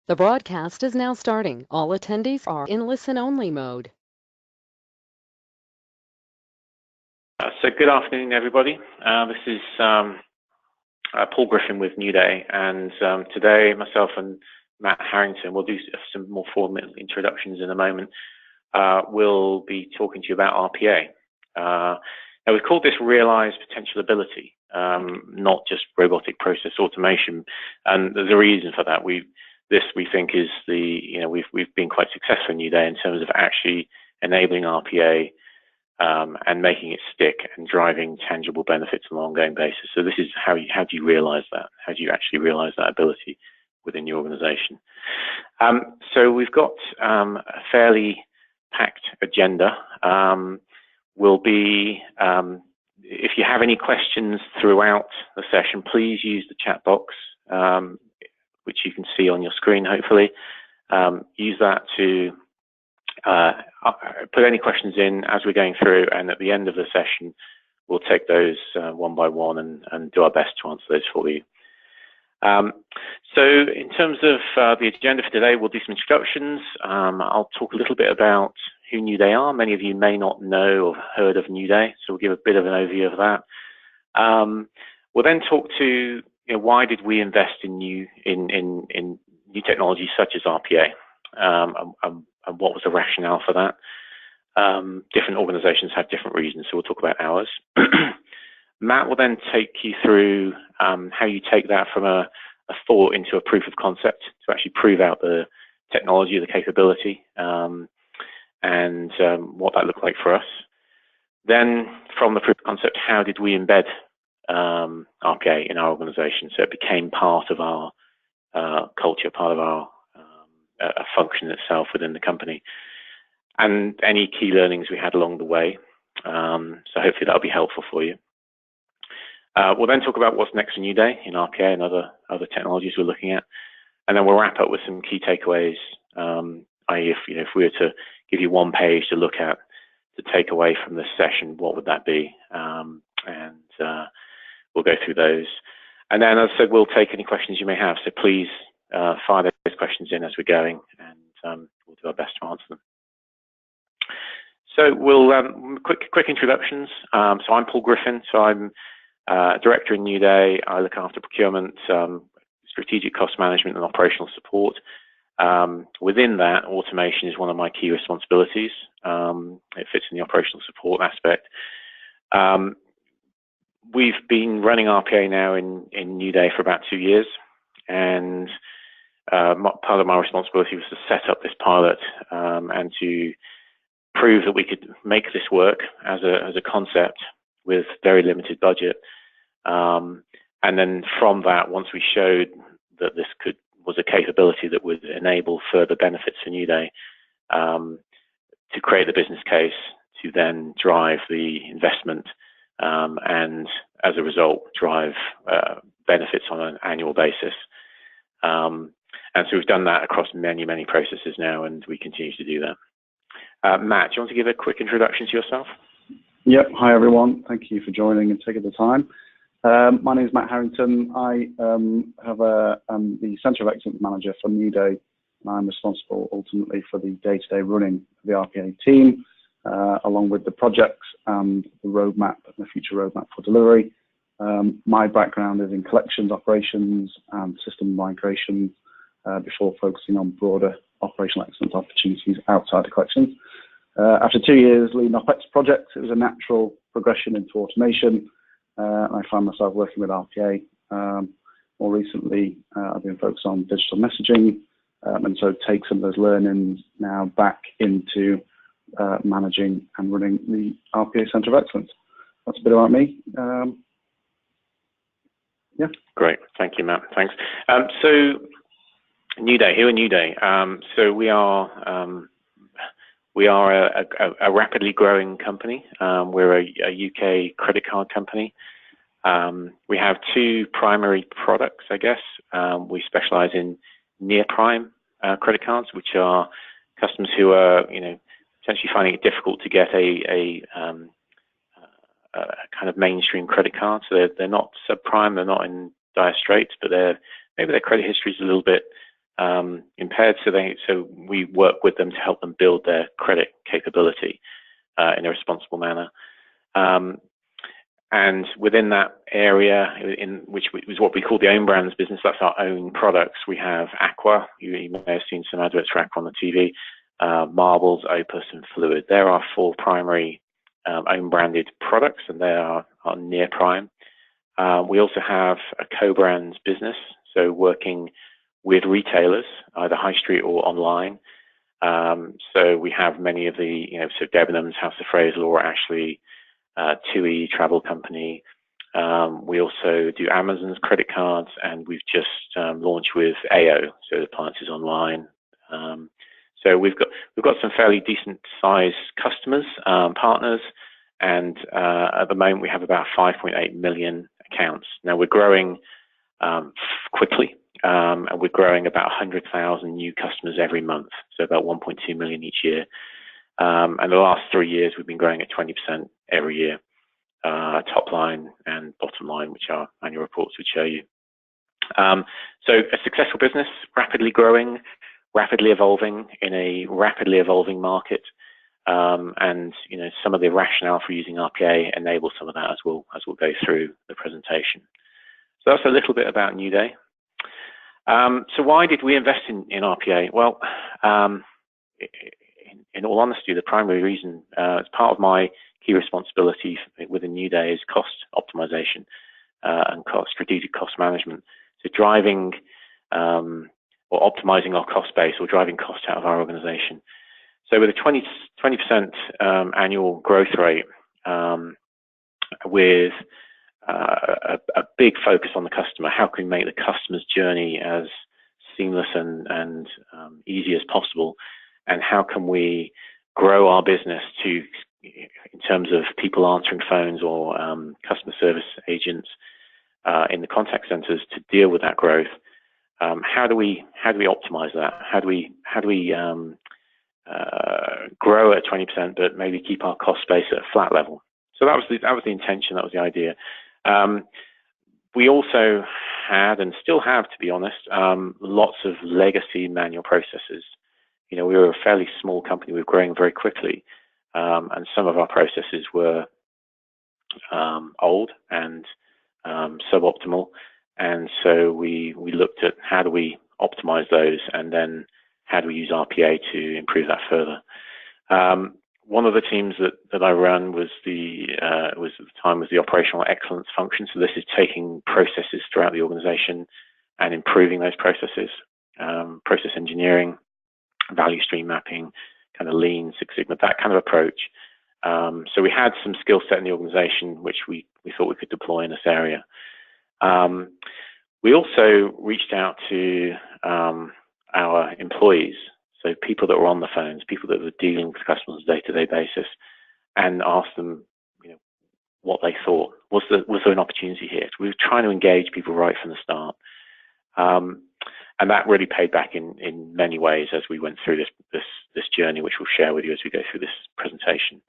The broadcast is now starting. All attendees are in listen-only mode. So good afternoon, everybody. This is Paul Griffin with NewDay, and today myself and Matt Harrington will do some more formal introductions in a moment. We'll be talking to you about RPA. Now we've called this Realized Potential Ability, not just robotic process automation, and there's a reason for that. We think is we've been quite successful in NewDay in terms of actually enabling RPA and making it stick and driving tangible benefits on an ongoing basis. So this is how do you realize that? How do you actually realize that ability within your organization? So we've got a fairly packed agenda. Will be, if you have any questions throughout the session, please use the chat box, which you can see on your screen, hopefully. Use that to put any questions in as we're going through, and at the end of the session, we'll take those one by one and do our best to answer those for you. So in terms of the agenda for today, we'll do some introductions. I'll talk a little bit about who NewDay are. Many of you may not know or heard of NewDay, so we'll give a bit of an overview of that. We'll then talk to why did we invest in new technologies such as RPA, and what was the rationale for that. Different organizations have different reasons, so we'll talk about ours. Matt will then take you through how you take that from a thought into a proof of concept to actually prove out the technology, the capability, and what that looked like for us. Then from the proof of concept, how did we embed RPA in our organization so it became part of our culture, part of our a function itself within the company, and any key learnings we had along the way. So hopefully that'll be helpful for you. We'll then talk about what's next for NewDay in RPA and other technologies we're looking at, and then we'll wrap up with some key takeaways. I.e., if we were to give you one page to look at to take away from this session, what would that be? And we'll go through those. And then, as I said, we'll take any questions you may have. So please fire those questions in as we're going, and we'll do our best to answer them. So we'll quick introductions. So I'm Paul Griffin. So I'm director in NewDay. I look after procurement, strategic cost management, and operational support. Within that, automation is one of my key responsibilities. It fits in the operational support aspect. We've been running RPA now in NewDay for about 2 years, and part of my responsibility was to set up this pilot and to prove that we could make this work as a concept with very limited budget. And then from that, once we showed that this was a capability that would enable further benefits for NewDay, to create the business case, to then drive the investment, and as a result, drive benefits on an annual basis. And so we've done that across many processes now, and we continue to do that. Matt, do you want to give a quick introduction to yourself? Yep. Hi, everyone. Thank you for joining and taking the time. My name is Matt Harrington. I am the Centre of Excellence Manager for NewDay, and I'm responsible ultimately for the day-to-day running of the RPA team, along with the projects and the roadmap and the future roadmap for delivery. My background is in collections, operations, and system migration, before focusing on broader operational excellence opportunities outside of collections. After 2 years leading OpEx projects, it was a natural progression into automation. I found myself working with RPA. More recently, I've been focused on digital messaging, and so take some of those learnings now back into managing and running the RPA Centre of Excellence. That's a bit about me. Yeah. Great. Thank you, Matt. Thanks. So NewDay, who are NewDay? So we are a rapidly growing company. We're a UK credit card company. We have 2 primary products, I guess. We specialize in near prime credit cards, which are customers who are, potentially finding it difficult to get a kind of mainstream credit card. So they're not subprime, they're not in dire straits, but maybe their credit history is a little bit impaired, so we work with them to help them build their credit capability in a responsible manner. And within that area, in which is what we call the own brands business, that's our own products. We have Aqua. You may have seen some adverts for Aqua on the TV. Marbles, Opus, and Fluid. There are 4 primary own branded products, and they are near prime. We also have a co-brands business, so working with retailers, either high street or online. So we have many of the, so Debenhams, House of Fraser, Laura Ashley, TUI Travel Company. We also do Amazon's credit cards, and we've just launched with AO, so appliances online. So we've got some fairly decent sized customers, partners, and at the moment we have about 5.8 million accounts. Now we're growing quickly, and we're growing about 100,000 new customers every month, so about 1.2 million each year. And the last 3 years we've been growing at 20% every year, top line and bottom line, which our annual reports would show you. So a successful business, rapidly growing, rapidly evolving in a rapidly evolving market, and some of the rationale for using RPA enables some of that as we'll go through the presentation. So that's a little bit about NewDay. So why did we invest in RPA? Well, in all honesty, the primary reason, as part of my key responsibility within NewDay, is cost optimization and strategic cost management. So driving or optimizing our cost base, or driving cost out of our organization. So with a 20% annual growth rate, with a big focus on the customer, how can we make the customer's journey as seamless and easy as possible? And how can we grow our business in terms of people answering phones or customer service agents in the contact centers to deal with that growth? How do we optimize that? How do we grow at 20%, but maybe keep our cost base at a flat level? So that was the intention. That was the idea. We also had, and still have, to be honest, lots of legacy manual processes. We were a fairly small company. We were growing very quickly, and some of our processes were old and suboptimal. And so we looked at how do we optimize those, and then how do we use RPA to improve that further. One of the teams that I ran was at the time the operational excellence function. So this is taking processes throughout the organization and improving those processes, process engineering, value stream mapping, kind of lean, Six Sigma, that kind of approach. So we had some skill set in the organization which we thought we could deploy in this area. We also reached out to our employees, so people that were on the phones, people that were dealing with customers on a day-to-day basis, and asked them, what they thought. Was there an opportunity here? We were trying to engage people right from the start, and that really paid back in many ways as we went through this journey, which we'll share with you as we go through this presentation.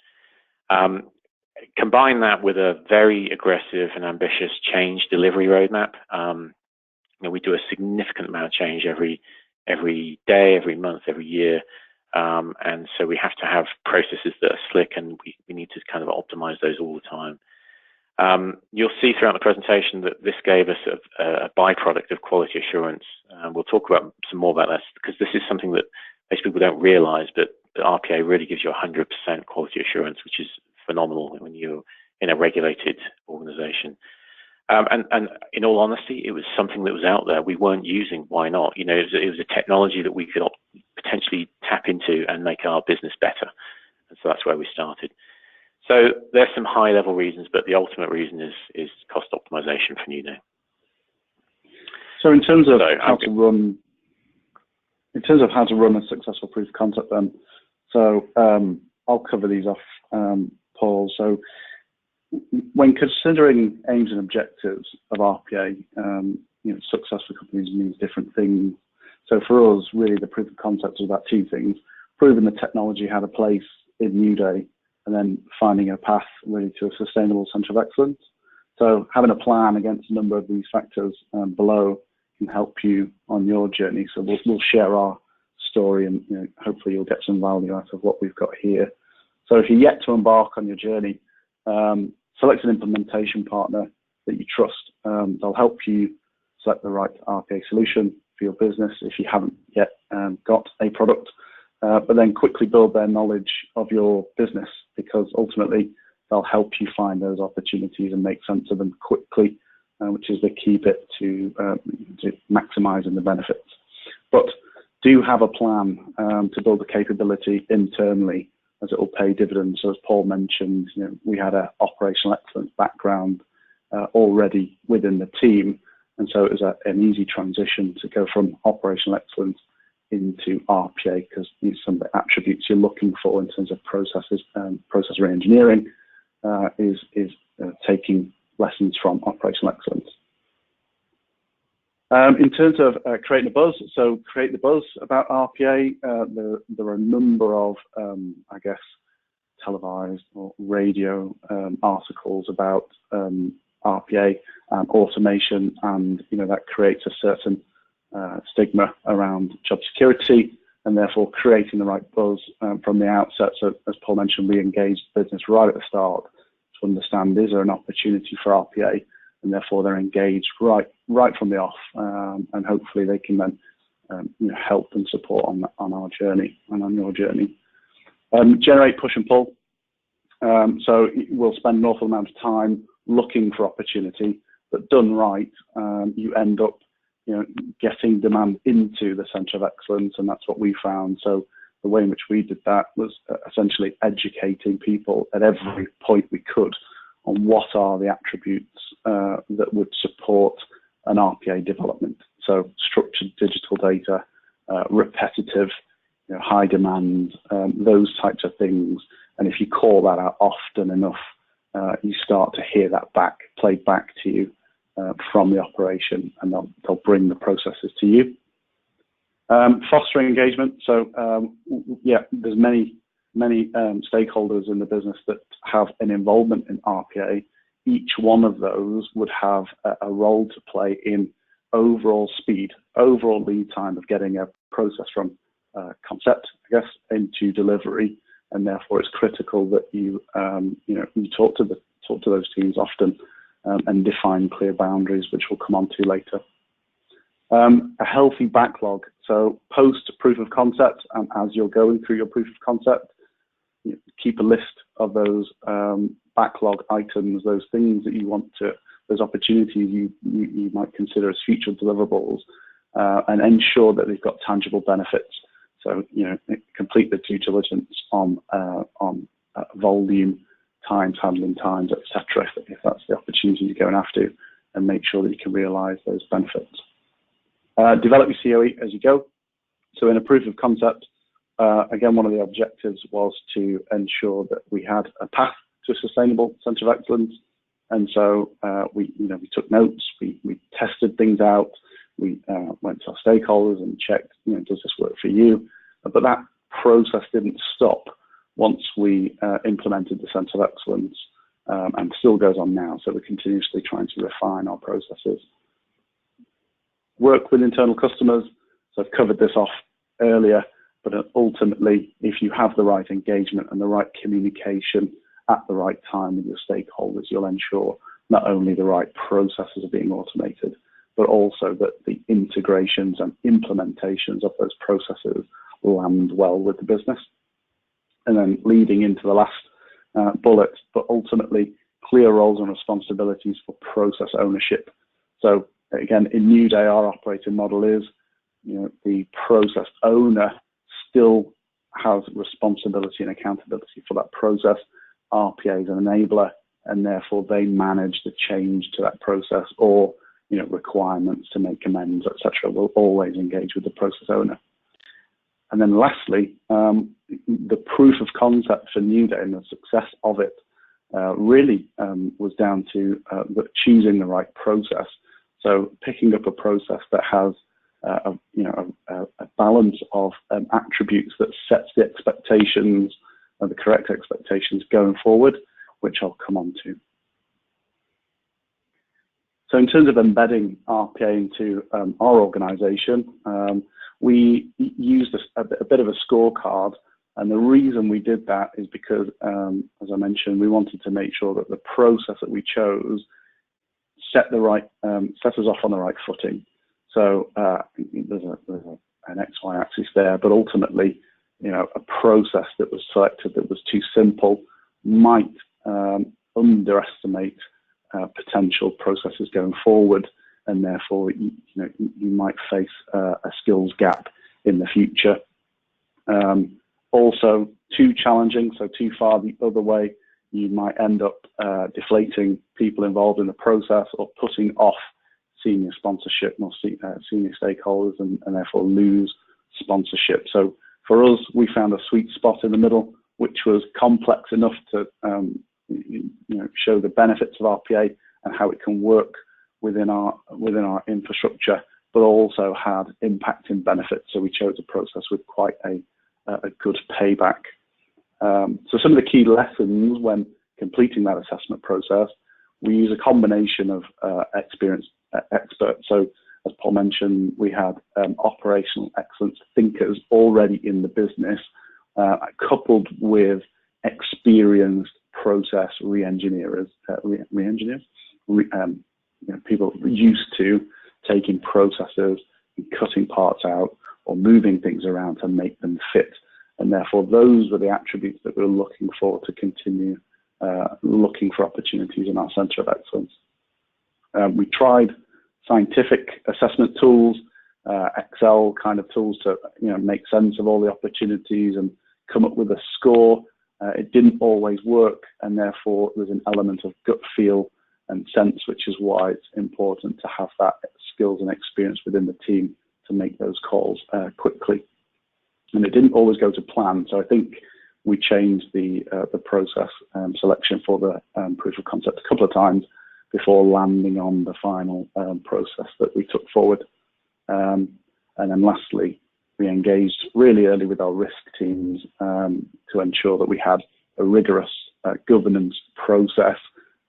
Combine that with a very aggressive and ambitious change delivery roadmap. We do a significant amount of change every day, every month, every year, and so we have to have processes that are slick, and we need to kind of optimize those all the time. You'll see throughout the presentation that this gave us a byproduct of quality assurance. We'll talk about some more about this, because this is something that most people don't realize, but the RPA really gives you 100% quality assurance, which is phenomenal when you're in a regulated organization. And in all honesty, it was something that was out there. We weren't using. Why not? It was a technology that we could potentially tap into and make our business better. And so that's where we started. So there's some high-level reasons, but the ultimate reason is cost optimization for NewDay. So in terms of how to run a successful proof of concept, then, so I'll cover these off, Paul. So when considering aims and objectives of RPA, successful companies means different things. So for us, really, the proof of concept is about two things: proving the technology had a place in NewDay, and then finding a path really to a sustainable centre of excellence. So having a plan against a number of these factors below can help you on your journey. So we'll share our story, and hopefully you'll get some value out of what we've got here. So if you're yet to embark on your journey, select an implementation partner that you trust. They'll help you select the right RPA solution for your business if you haven't yet got a product, but then quickly build their knowledge of your business, because ultimately they'll help you find those opportunities and make sense of them quickly, which is the key bit to maximising the benefits. But do have a plan to build the capability internally, as it will pay dividends. So as Paul mentioned, we had an operational excellence background already within the team, and so it was an easy transition to go from operational excellence into RPA, because some of the attributes you're looking for in terms of processes and process re-engineering is taking lessons from operational excellence. In terms of creating a buzz, so create the buzz about RPA. There are a number of, I guess, televised or radio articles about RPA and automation, and that creates a certain stigma around job security, and therefore creating the right buzz from the outset. So as Paul mentioned, we engaged the business right at the start to understand, is there an opportunity for RPA, and therefore they're engaged right from the off, and hopefully they can then help and support on our journey and on your journey. Generate, push and pull. So we'll spend an awful amount of time looking for opportunity, but done right, you end up getting demand into the centre of excellence, and that's what we found. So the way in which we did that was essentially educating people at every point we could on what are the attributes that would support an RPA development. So structured digital data, repetitive, high demand, those types of things. And if you call that out often enough, you start to hear that played back to you from the operation, and they'll bring the processes to you. Fostering engagement. So there's many stakeholders in the business that have an involvement in RPA. Each one of those would have a role to play in overall speed, overall lead time of getting a process from concept, I guess, into delivery, and therefore it's critical that you talk to those teams often and define clear boundaries, which we'll come on to later. A healthy backlog. So post proof of concept, and as you're going through your proof of concept, keep a list of those backlog items, those things that you want to, those opportunities you might consider as future deliverables, and ensure that they've got tangible benefits. So complete the due diligence on volume, times, handling times, etc. If that's the opportunity you're going after, and make sure that you can realise those benefits. Develop your COE as you go. So in a proof of concept, again, one of the objectives was to ensure that we had a path to a sustainable centre of excellence. And so we took notes, we tested things out, we went to our stakeholders and checked, does this work for you? But that process didn't stop once we implemented the centre of excellence, and still goes on now. So we're continuously trying to refine our processes. Work with internal customers. So I've covered this off earlier, but ultimately, if you have the right engagement and the right communication at the right time with your stakeholders, you'll ensure not only the right processes are being automated, but also that the integrations and implementations of those processes land well with the business. And then leading into the last bullet, but ultimately clear roles and responsibilities for process ownership. So again, in NewDay, our operating model is, the process owner still has responsibility and accountability for that process. RPA is an enabler, and therefore they manage the change to that process, or requirements to make amends, etc. We'll always engage with the process owner. And then lastly, the proof of concept for NewDay and the success of it really was down to choosing the right process. So picking up a process that has a balance of attributes that sets the expectations, the correct expectations going forward, which I'll come on to. So in terms of embedding RPA into our organisation, we used a bit of a scorecard, and the reason we did that is because, as I mentioned, we wanted to make sure that the process that we chose set us off on the right footing. So there's an X-Y axis there, but ultimately, a process that was selected that was too simple might underestimate potential processes going forward, and therefore you might face a skills gap in the future. Also, too challenging, so too far the other way, you might end up deflating people involved in the process or putting off senior sponsorship or senior stakeholders, and therefore lose sponsorship. So for us, we found a sweet spot in the middle, which was complex enough to show the benefits of RPA and how it can work within our infrastructure, but also had impacting benefits. So we chose a process with quite a good payback. So some of the key lessons when completing that assessment process, we use a combination of experienced experts. So as Paul mentioned, we had operational excellence thinkers already in the business, coupled with experienced process re-engineers, people used to taking processes and cutting parts out or moving things around to make them fit. And therefore, those were the attributes that we were looking for to continue looking for opportunities in our Centre of Excellence. We tried scientific assessment tools, Excel kind of tools to make sense of all the opportunities and come up with a score. It didn't always work, and therefore there's an element of gut feel and sense, which is why it's important to have that skills and experience within the team to make those calls quickly. And it didn't always go to plan, so I think we changed the process selection for the proof of concept a couple of times before landing on the final process that we took forward. And then lastly, we engaged really early with our risk teams to ensure that we had a rigorous governance process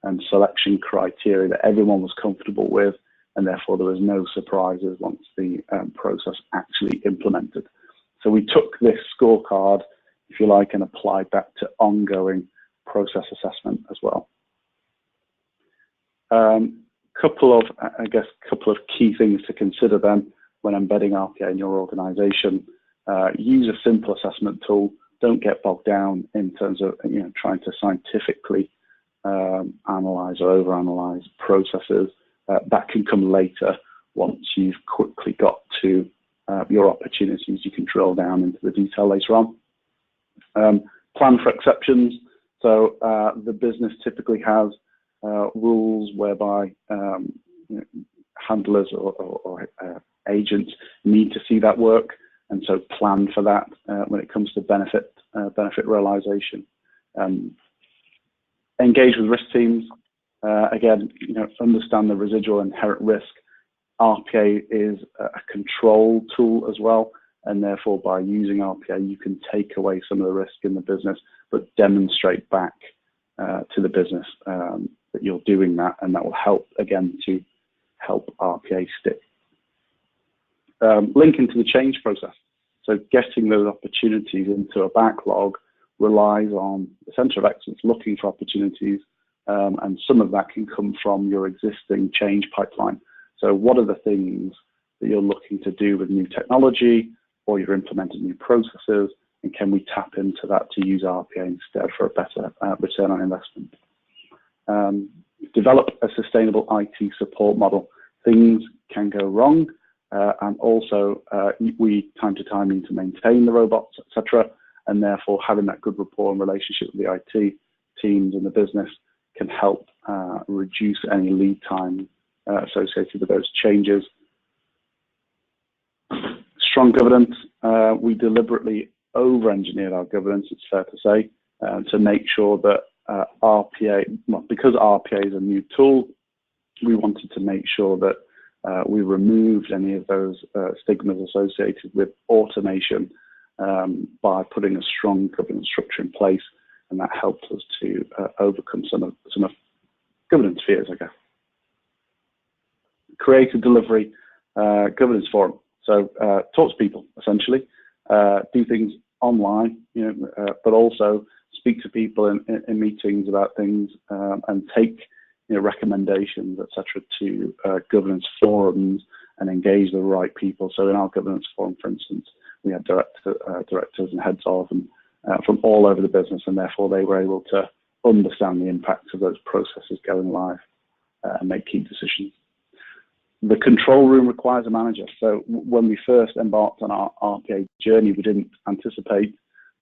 and selection criteria that everyone was comfortable with, and therefore there was no surprises once the process actually implemented. So we took this scorecard, if you like, and applied that to ongoing process assessment as well. Couple of key things to consider then when embedding RPA in your organisation. Use a simple assessment tool. Don't get bogged down in terms of trying to scientifically analyse or overanalyze processes. That can come later once you've quickly got to your opportunities. You can drill down into the detail later on. Plan for exceptions. So the business typically has rules whereby handlers or agents need to see that work, and so plan for that when it comes to benefit realization. Engage with risk teams. Again, understand the residual inherent risk. RPA is a control tool as well, and therefore by using RPA you can take away some of the risk in the business, but demonstrate back to the business that you're doing that, and that will help again to help RPA stick. Link into the change process. So getting those opportunities into a backlog relies on the Centre of Excellence looking for opportunities, and some of that can come from your existing change pipeline. So what are the things that you're looking to do with new technology, or you're implementing new processes, and can we tap into that to use RPA instead for a better return on investment? Develop a sustainable IT support model. Things can go wrong, and also we time to time need to maintain the robots, etc. And therefore having that good rapport and relationship with the IT teams in the business can help reduce any lead time associated with those changes. Strong governance. We deliberately over-engineered our governance, it's fair to say, to make sure that RPA, because RPA is a new tool, we wanted to make sure that we removed any of those stigmas associated with automation by putting a strong governance structure in place, and that helped us to overcome some of governance fears, I guess. create a delivery governance forum. So talk to people, essentially, do things online, but also speak to people in meetings about things, and take recommendations, etc., to governance forums and engage the right people. So in our governance forum, for instance, we had directors and heads of them from all over the business, and therefore they were able to understand the impacts of those processes going live and make key decisions. The control room requires a manager. So when we first embarked on our RPA journey, we didn't anticipate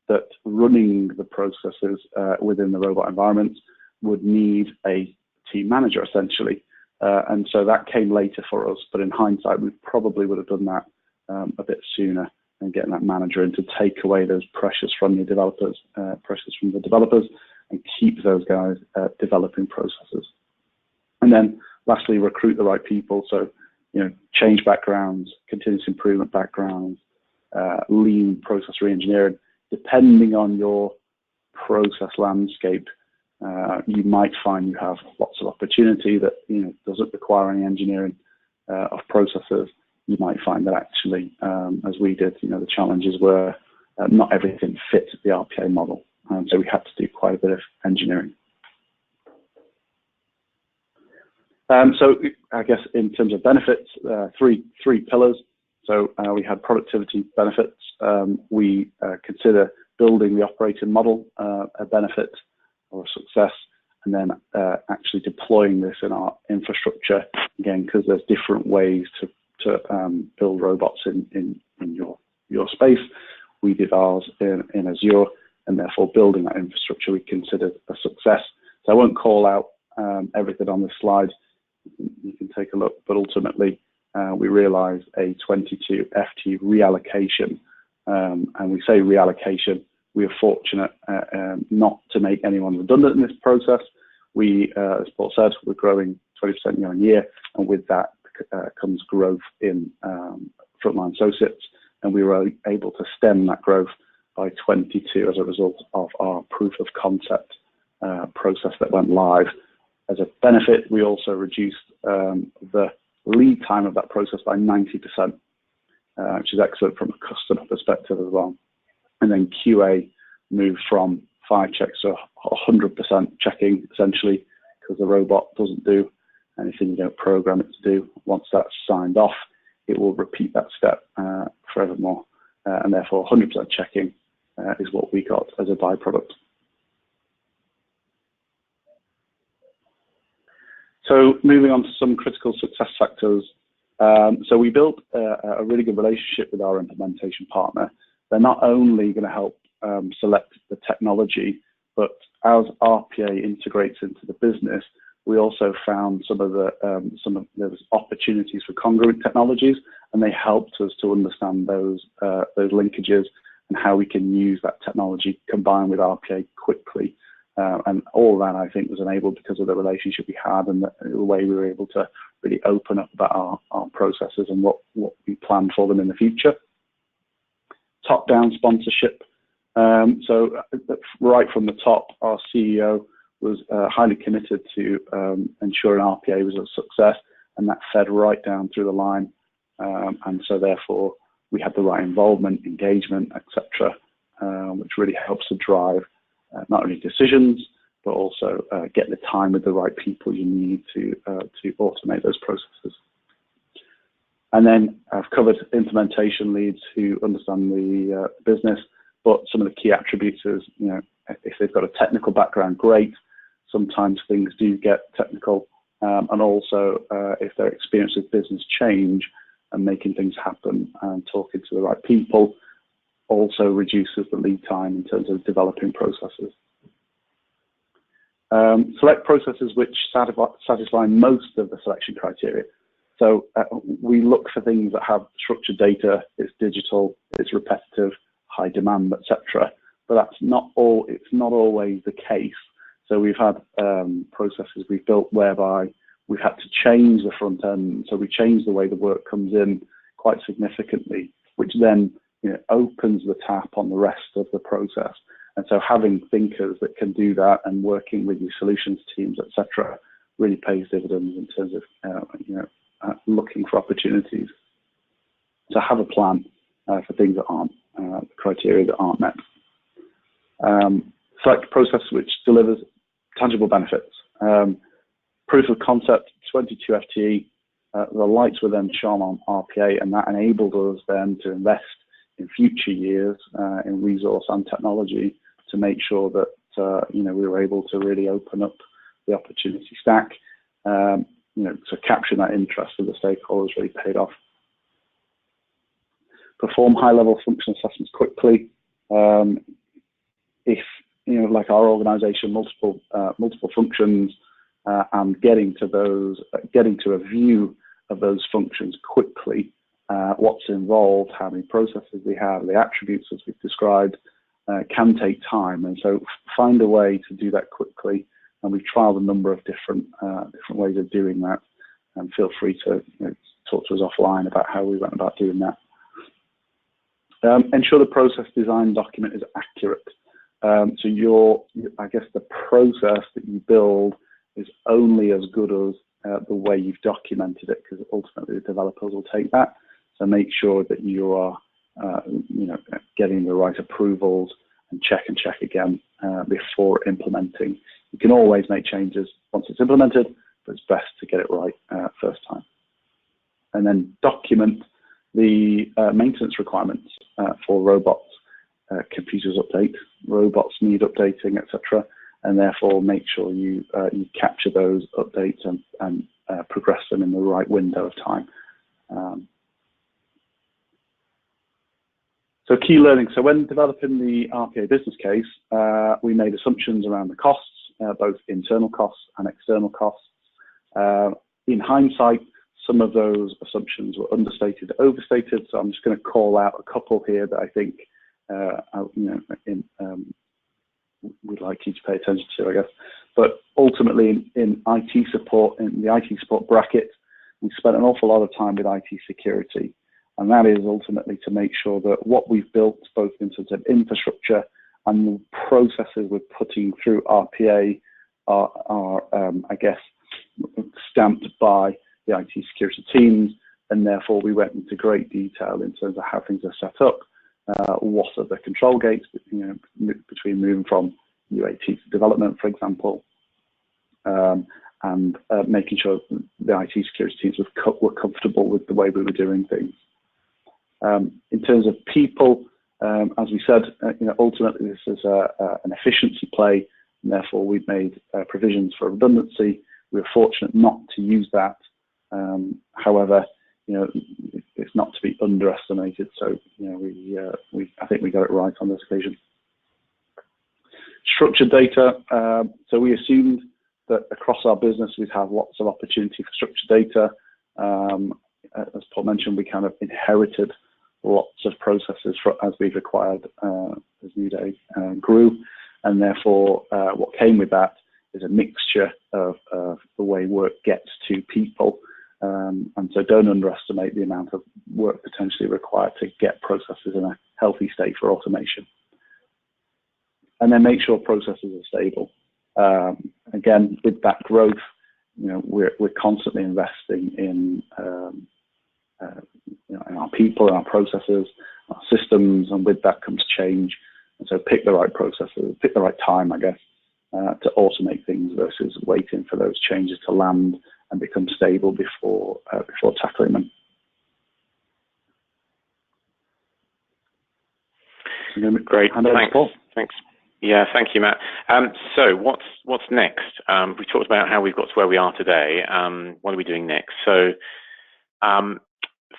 that running the processes within the robot environments would need a team manager, essentially. And so that came later for us, but in hindsight, we probably would have done that a bit sooner, and getting that manager in to take away those pressures from the developers, and keep those guys developing processes. And then lastly, recruit the right people. So, change backgrounds, continuous improvement backgrounds, lean process reengineering. Depending on your process landscape, you might find you have lots of opportunity that doesn't require any engineering of processes. You might find that actually, as we did, the challenges were not everything fit the RPA model, so we had to do quite a bit of engineering. So I guess in terms of benefits, three pillars. So we had productivity benefits. We consider building the operating model a benefit or a success, and then actually deploying this in our infrastructure, again, because there's different ways to build robots in your space. We did ours in Azure, and therefore building that infrastructure we considered a success. So I won't call out everything on this slide. You can take a look, but ultimately we realized a 22 FT reallocation, and we say reallocation. We are fortunate not to make anyone redundant in this process. We, as Paul said, we're growing 20% year on year, and with that comes growth in frontline associates, and we were able to stem that growth by 22 as a result of our proof of concept process that went live. As a benefit, we also reduced the lead time of that process by 90%, which is excellent from a customer perspective as well. And then QA moved from 5 checks to 100% checking, essentially, because the robot doesn't do anything you don't program it to do. Once that's signed off, it will repeat that step forevermore, and therefore 100% checking is what we got as a byproduct. So moving on to some critical success factors. So we built a really good relationship with our implementation partner. They're not only going to help select the technology, but as RPA integrates into the business, we also found there was opportunities for congruent technologies, and they helped us to understand those linkages and how we can use that technology combined with RPA quickly. And all that, I think, was enabled because of the relationship we had and the way we were able to really open up about our processes and what we planned for them in the future. Top-down sponsorship. So right from the top, our CEO was highly committed to ensuring RPA was a success, and that fed right down through the line. And so therefore, we had the right involvement, engagement, etc., which really helps to drive not only decisions, but also get the time with the right people you need to automate those processes. And then I've covered implementation leads who understand the business, but some of the key attributes is, if they've got a technical background, great. Sometimes things do get technical, and also if they're experienced with business change and making things happen and talking to the right people, also reduces the lead time in terms of developing processes. Select processes which satisfy most of the selection criteria. So we look for things that have structured data, it's digital, it's repetitive, high demand, etc. But that's not all. It's not always the case. So we've had processes we've built whereby we've had to change the front end. So we change the way the work comes in quite significantly, which then opens the tap on the rest of the process. And so having thinkers that can do that and working with your solutions teams, etc., really pays dividends in terms of looking for opportunities. So have a plan for things that aren't, the criteria that aren't met. Select a process which delivers tangible benefits. Proof of concept, 22 FTE. The lights were then shone on RPA, and that enabled us then to invest in future years in resource and technology to make sure that we were able to really open up the opportunity stack. So capturing that interest of the stakeholders really paid off. Perform high-level functional assessments quickly. If like our organisation, multiple functions, and getting to a view of those functions quickly, what's involved, how many processes we have, the attributes as we've described, can take time. And so find a way to do that quickly. And we've trialed a number of different ways of doing that. And feel free to talk to us offline about how we went about doing that. Ensure the process design document is accurate. So I guess the process that you build is only as good as the way you've documented it, because ultimately the developers will take that. So make sure that you are, getting the right approvals and check again before implementing. You can always make changes once it's implemented, but it's best to get it right first time. And then document the maintenance requirements for robots. Computers update, robots need updating, etc. And therefore make sure you capture those updates and progress them in the right window of time. So key learning. So when developing the RPA business case, we made assumptions around the costs, both internal costs and external costs. In hindsight, some of those assumptions were understated, overstated. So I'm just going to call out a couple here that I think we'd like you to pay attention to, I guess. But ultimately, in IT support, in the IT support bracket, we spent an awful lot of time with IT security. And that is ultimately to make sure that what we've built, both in terms of infrastructure and the processes we're putting through RPA, are I guess, stamped by the IT security teams. And therefore, we went into great detail in terms of how things are set up, what are the control gates, between moving from UAT to development, for example, and making sure the IT security teams were comfortable with the way we were doing things. In terms of people, as we said, ultimately this is an efficiency play, and therefore we've made provisions for redundancy. We were fortunate not to use that. However, it's not to be underestimated. So, I think we got it right on this occasion. Structured data. So we assumed that across our business we'd have lots of opportunity for structured data. As Paul mentioned, we kind of inherited lots of processes as we've acquired as NewDay grew, and therefore what came with that is a mixture of the way work gets to people. And so don't underestimate the amount of work potentially required to get processes in a healthy state for automation. And then make sure processes are stable. Again, with that growth, we're constantly investing in our people, our processes, our systems, and with that comes change. And so pick the right processes, pick the right time, I guess, to automate things versus waiting for those changes to land and become stable before tackling them. Great, thanks. Yeah, thank you, Matt. So what's next? We talked about how we've got to where we are today. What are we doing next? So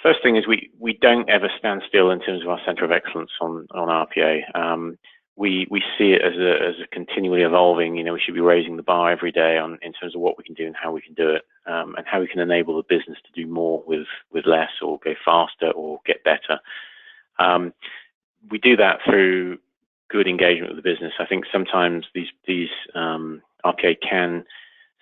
first thing is we don't ever stand still in terms of our centre of excellence on RPA. We see it as a continually evolving. We should be raising the bar every day in terms of what we can do and how we can do it, and how we can enable the business to do more with less, or go faster, or get better. We do that through good engagement with the business. I think sometimes these RPA can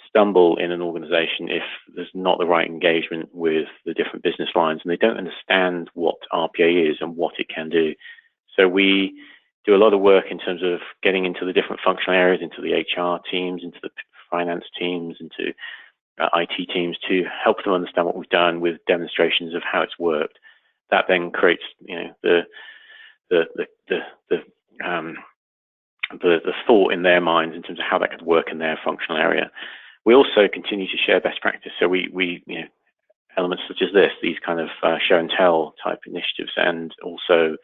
stumble in an organization if there's not the right engagement with the different business lines, and they don't understand what RPA is and what it can do. So we do a lot of work in terms of getting into the different functional areas, into the HR teams, into the finance teams, into IT teams to help them understand what we've done with demonstrations of how it's worked. That then creates, the thought in their minds in terms of how that could work in their functional area. We also continue to share best practice. So we elements such as these kind of show and tell type initiatives, and also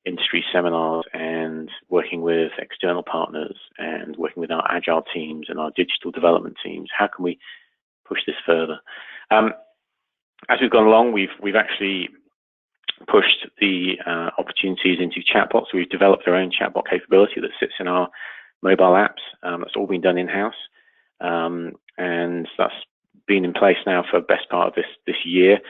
industry seminars, and working with external partners, and working with our Agile teams and our digital development teams. How can we push this further? As we've gone along, we've actually pushed the opportunities into chatbots. We've developed our own chatbot capability that sits in our mobile apps. That's all been done in-house, and that's been in place now for the best part of this year.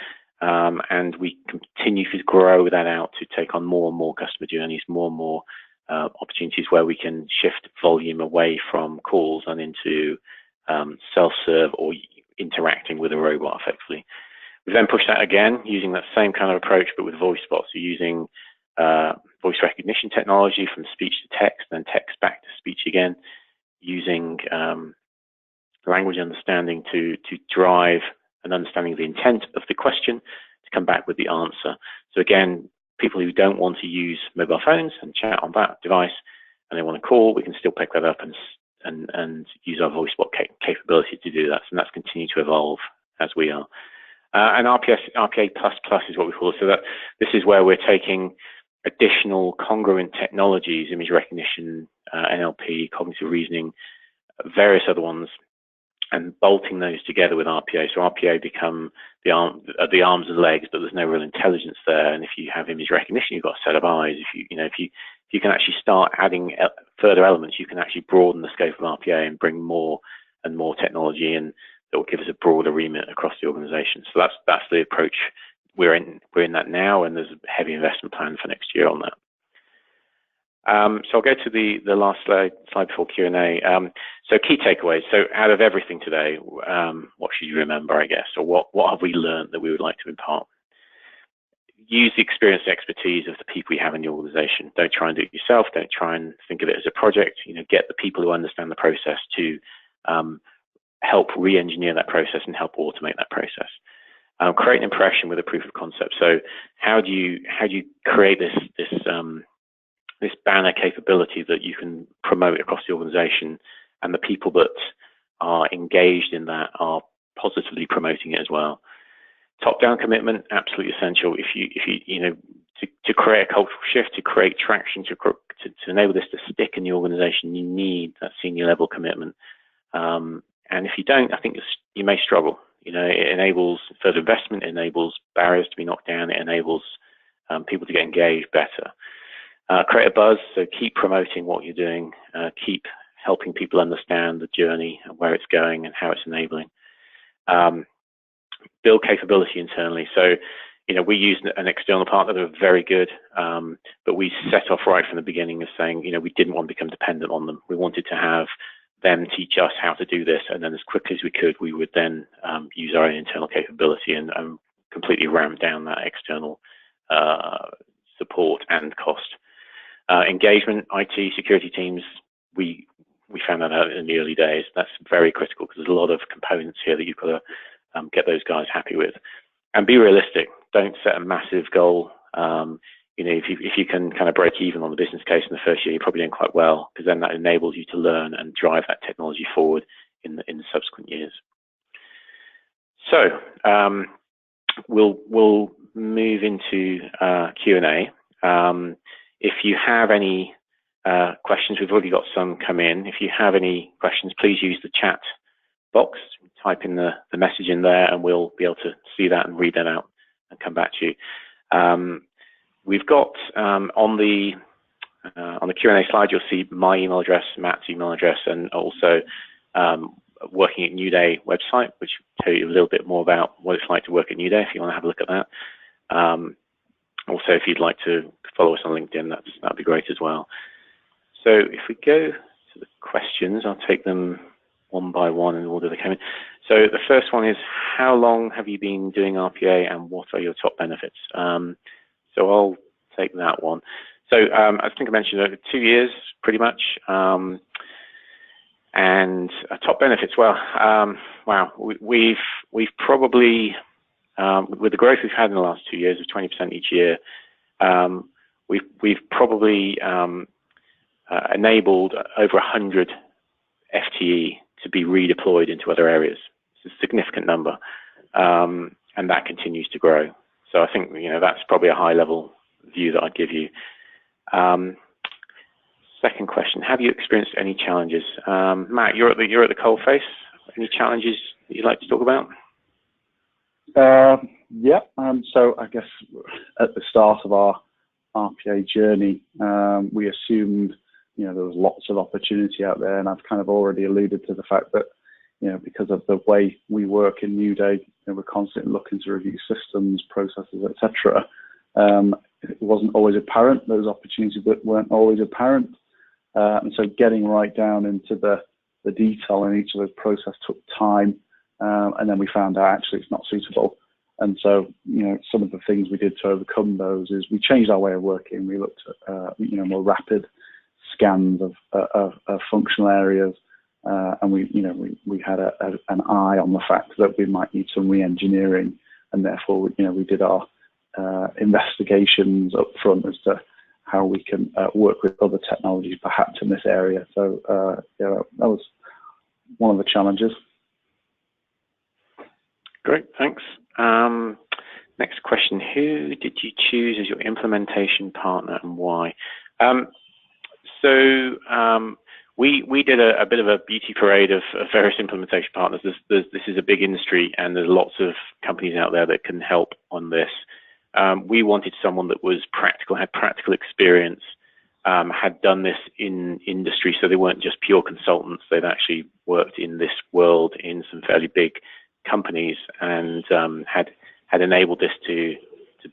And we continue to grow that out to take on more and more customer journeys, more and more opportunities where we can shift volume away from calls and into self-serve or interacting with a robot effectively. We then push that again using that same kind of approach, but with voice bots. So using voice recognition technology from speech to text, then text back to speech again, using language understanding to drive an understanding of the intent of the question to come back with the answer. So again, people who don't want to use mobile phones and chat on that device and they want to call, we can still pick that up and use our voice bot capability to do that. And that's continued to evolve as we are. And RPA is what we call it. So that this is where we're taking additional congruent technologies, image recognition, NLP, cognitive reasoning, various other ones, and bolting those together with RPA. So RPA become the arms and legs, but there's no real intelligence there. And if you have image recognition, you've got a set of eyes. If you can actually start adding further elements, you can actually broaden the scope of RPA and bring more and more technology in that will give us a broader remit across the organization. So that's the approach we're in that now, and there's a heavy investment plan for next year on that. So I'll go to the last slide before Q&A. So key takeaways. So out of everything today, what should you remember, I guess, or what have we learned that we would like to impart? Use the experience and expertise of the people you have in the organization. Don't try and do it yourself. Don't try and think of it as a project. Get the people who understand the process to help re-engineer that process and help automate that process. Create an impression with a proof of concept. So how do you create this banner capability that you can promote across the organization, and the people that are engaged in that are positively promoting it as well. Top-down commitment, absolutely essential. If you to create a cultural shift, to create traction, to enable this to stick in the organization, you need that senior level commitment. And if you don't, I think you may struggle. It enables further investment, it enables barriers to be knocked down, it enables people to get engaged better. Create a buzz, so keep promoting what you're doing, keep helping people understand the journey and where it's going and how it's enabling. Build capability internally. So, we use an external partner that are very good, but we set off right from the beginning of saying, we didn't want to become dependent on them. We wanted to have them teach us how to do this, and then as quickly as we could, we would then use our own internal capability and completely ramp down that external support and cost. Engagement, IT, security teams, we found that out in the early days. That's very critical because there's a lot of components here that you've got to get those guys happy with. And be realistic. Don't set a massive goal. If you can kind of break even on the business case in the first year, you're probably doing quite well, because then that enables you to learn and drive that technology forward in the subsequent years. So we'll move into Q&A. If you have any questions, we've already got some come in. If you have any questions, please use the chat box. Type in the message in there, and we'll be able to see that and read that out and come back to you. We've got on the Q&A slide, you'll see my email address, Matt's email address, and also working at NewDay website, which will tell you a little bit more about what it's like to work at NewDay if you want to have a look at that. Also, if you'd like to follow us on LinkedIn, that'd be great as well. So if we go to the questions, I'll take them one by one in order they came in. So the first one is, how long have you been doing RPA, and what are your top benefits? So I'll take that one. So I think I mentioned over 2 years, pretty much. And top benefits, well, wow, we've probably, with the growth we've had in the last 2 years of 20% each year, we've probably enabled over 100 FTE to be redeployed into other areas. It's a significant number, and that continues to grow. So I think that's probably a high-level view that I'd give you. Second question: have you experienced any challenges? Matt, you're at the coalface. Any challenges that you'd like to talk about? Yeah. So I guess at the start of our RPA journey, we assumed there was lots of opportunity out there, and I've kind of already alluded to the fact that because of the way we work in NewDay, we're constantly looking to review systems, processes, etc. It wasn't always apparent. Those opportunities weren't always apparent, and so getting right down into the detail in each of those processes took time, and then we found out actually it's not suitable. And so, some of the things we did to overcome those is we changed our way of working. We looked at, more rapid scans of functional areas, and we had an eye on the fact that we might need some re-engineering, and therefore, we did our investigations up front as to how we can work with other technologies, perhaps in this area. So, that was one of the challenges. Great, thanks. Next question: who did you choose as your implementation partner and why? We did a bit of a beauty parade of various implementation partners. This is a big industry, and there's lots of companies out there that can help on this. We wanted someone that was practical, had practical experience, had done this in industry, so they weren't just pure consultants. They'd actually worked in this world in some fairly big companies, and had enabled this to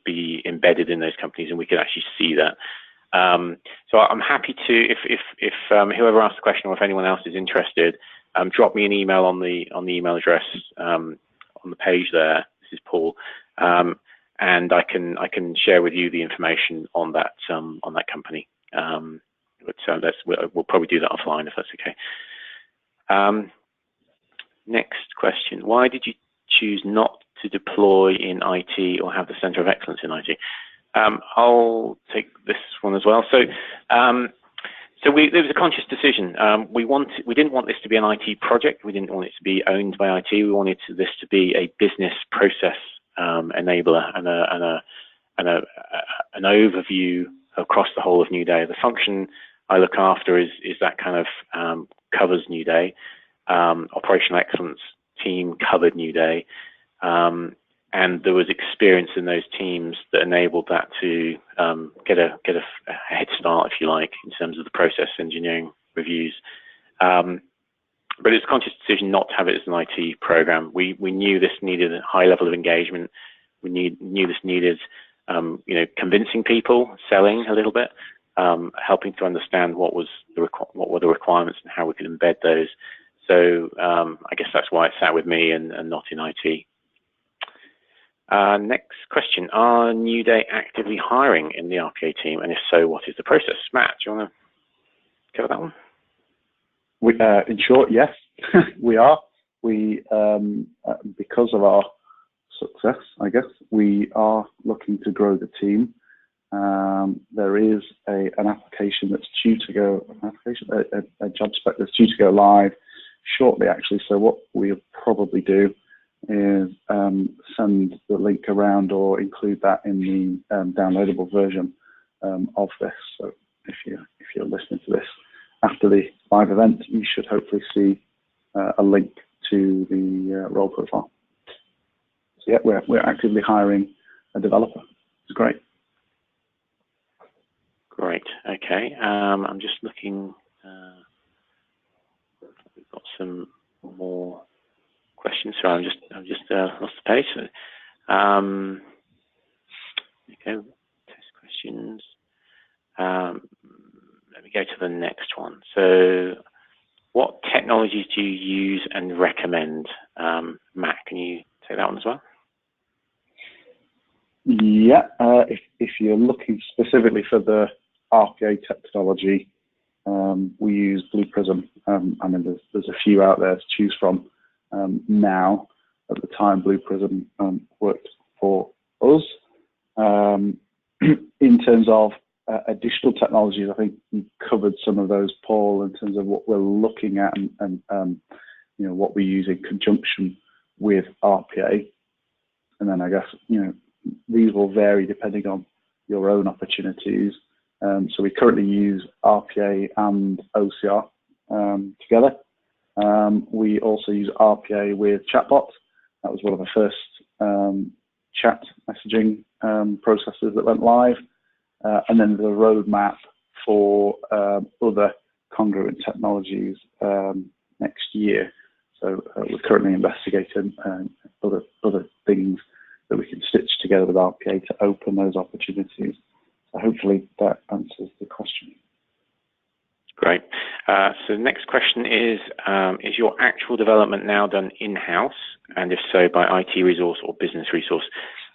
be embedded in those companies, and we could actually see that. So I'm happy to, if whoever asked the question, or if anyone else is interested, drop me an email on the email address on the page there. This is Paul, and I can share with you the information on that company. But we'll probably do that offline if that's okay. Next question: why did you choose not to deploy in IT or have the Centre of Excellence in IT? I'll take this one as well. So there was a conscious decision. We didn't want this to be an IT project. We didn't want it to be owned by IT. We wanted this to be a business process enabler and an overview across the whole of NewDay. The function I look after is that kind of covers NewDay. Operational excellence team covered NewDay, and there was experience in those teams that enabled that to get a head start, if you like, in terms of the process engineering reviews. But it's a conscious decision not to have it as an IT program. We knew this needed a high level of engagement. We knew this needed convincing people, selling a little bit, helping to understand what were the requirements and how we could embed those. So I guess that's why it sat with me and not in IT. Next question: are NewDay actively hiring in the RPA team, and if so, what is the process? Matt, do you want to cover that one? In short, yes, we are. We, because of our success, I guess, we are looking to grow the team. There is an application that's due to go, a job spec that's due to go live shortly, actually. So what we'll probably do is send the link around or include that in the downloadable version of this. So if you're listening to this after the live event, you should hopefully see a link to the role profile. So yeah, we're actively hiring a developer. It's great. Great. Okay. I'm just looking. We've got some more questions. So I've just lost the page. So, okay. Test questions. Let me go to the next one. So, what technologies do you use and recommend? Matt, can you take that one as well? Yeah. If you're looking specifically for the RPA technology, we use Blue Prism. I mean, there's a few out there to choose from now. At the time, Blue Prism worked for us. In terms of additional technologies, I think you covered some of those, Paul, in terms of what we're looking at and you know, what we use in conjunction with RPA. And then I guess, you know, these will vary depending on your own opportunities. So we currently use RPA and OCR together. We also use RPA with chatbots. That was one of the first chat messaging processes that went live. And then the roadmap for other congruent technologies next year. So we're currently investigating other things that we can stitch together with RPA to open those opportunities. So hopefully that answers the question. Great. So the next question is your actual development now done in-house? And if so, by IT resource or business resource?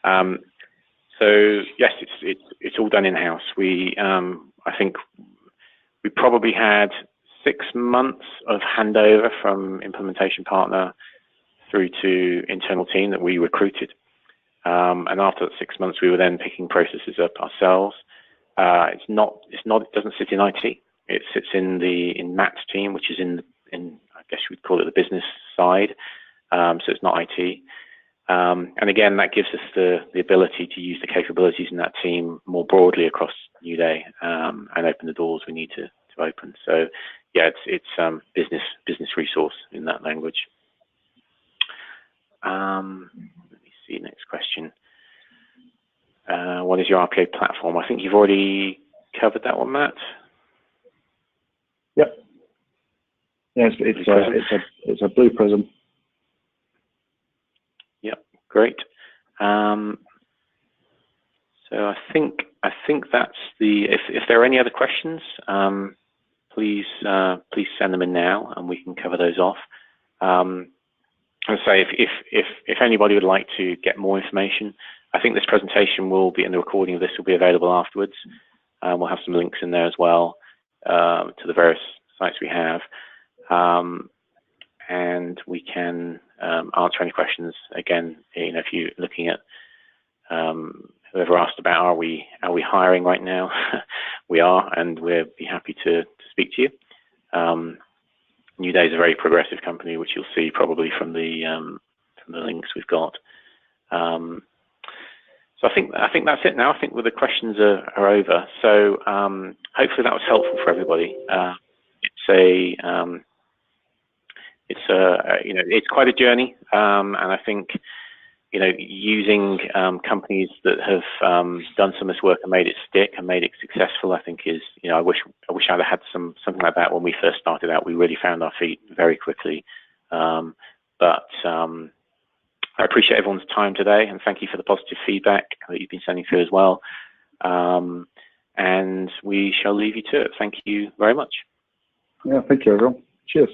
So yes, it's all done in-house. I think we probably had 6 months of handover from implementation partner through to internal team that we recruited. And after 6 months, we were then picking processes up ourselves. It doesn't sit in IT. It sits in Matt's team, which is in I guess you would call it the business side. So it's not IT. And again, that gives us the ability to use the capabilities in that team more broadly across NewDay and open the doors we need to open. So yeah, it's business resource in that language. Let me see, next question. What is your RPA platform? I think you've already covered that one, Matt. Yep. Yes, it's a Blue Prism. Yep, great. So I think that's the. If there are any other questions, please send them in now, and we can cover those off. I'd say if anybody would like to get more information, I think this presentation will be, and the recording of this will be available afterwards. We'll have some links in there as well to the various sites we have, and we can answer any questions. Again, you know, if you're looking at whoever asked about are we hiring right now, we are, and we'll be happy to speak to you. NewDay is a very progressive company, which you'll see probably from the links we've got. So I think that's it now. I think the questions are over. So hopefully that was helpful for everybody. It's quite a journey, and I think, you know, using companies that have done some of this work and made it stick and made it successful, I think is, you know, I wish I'd had something like that when we first started out. We really found our feet very quickly. But I appreciate everyone's time today, and thank you for the positive feedback that you've been sending through as well. And we shall leave you to it. Thank you very much. Yeah, thank you, everyone. Cheers.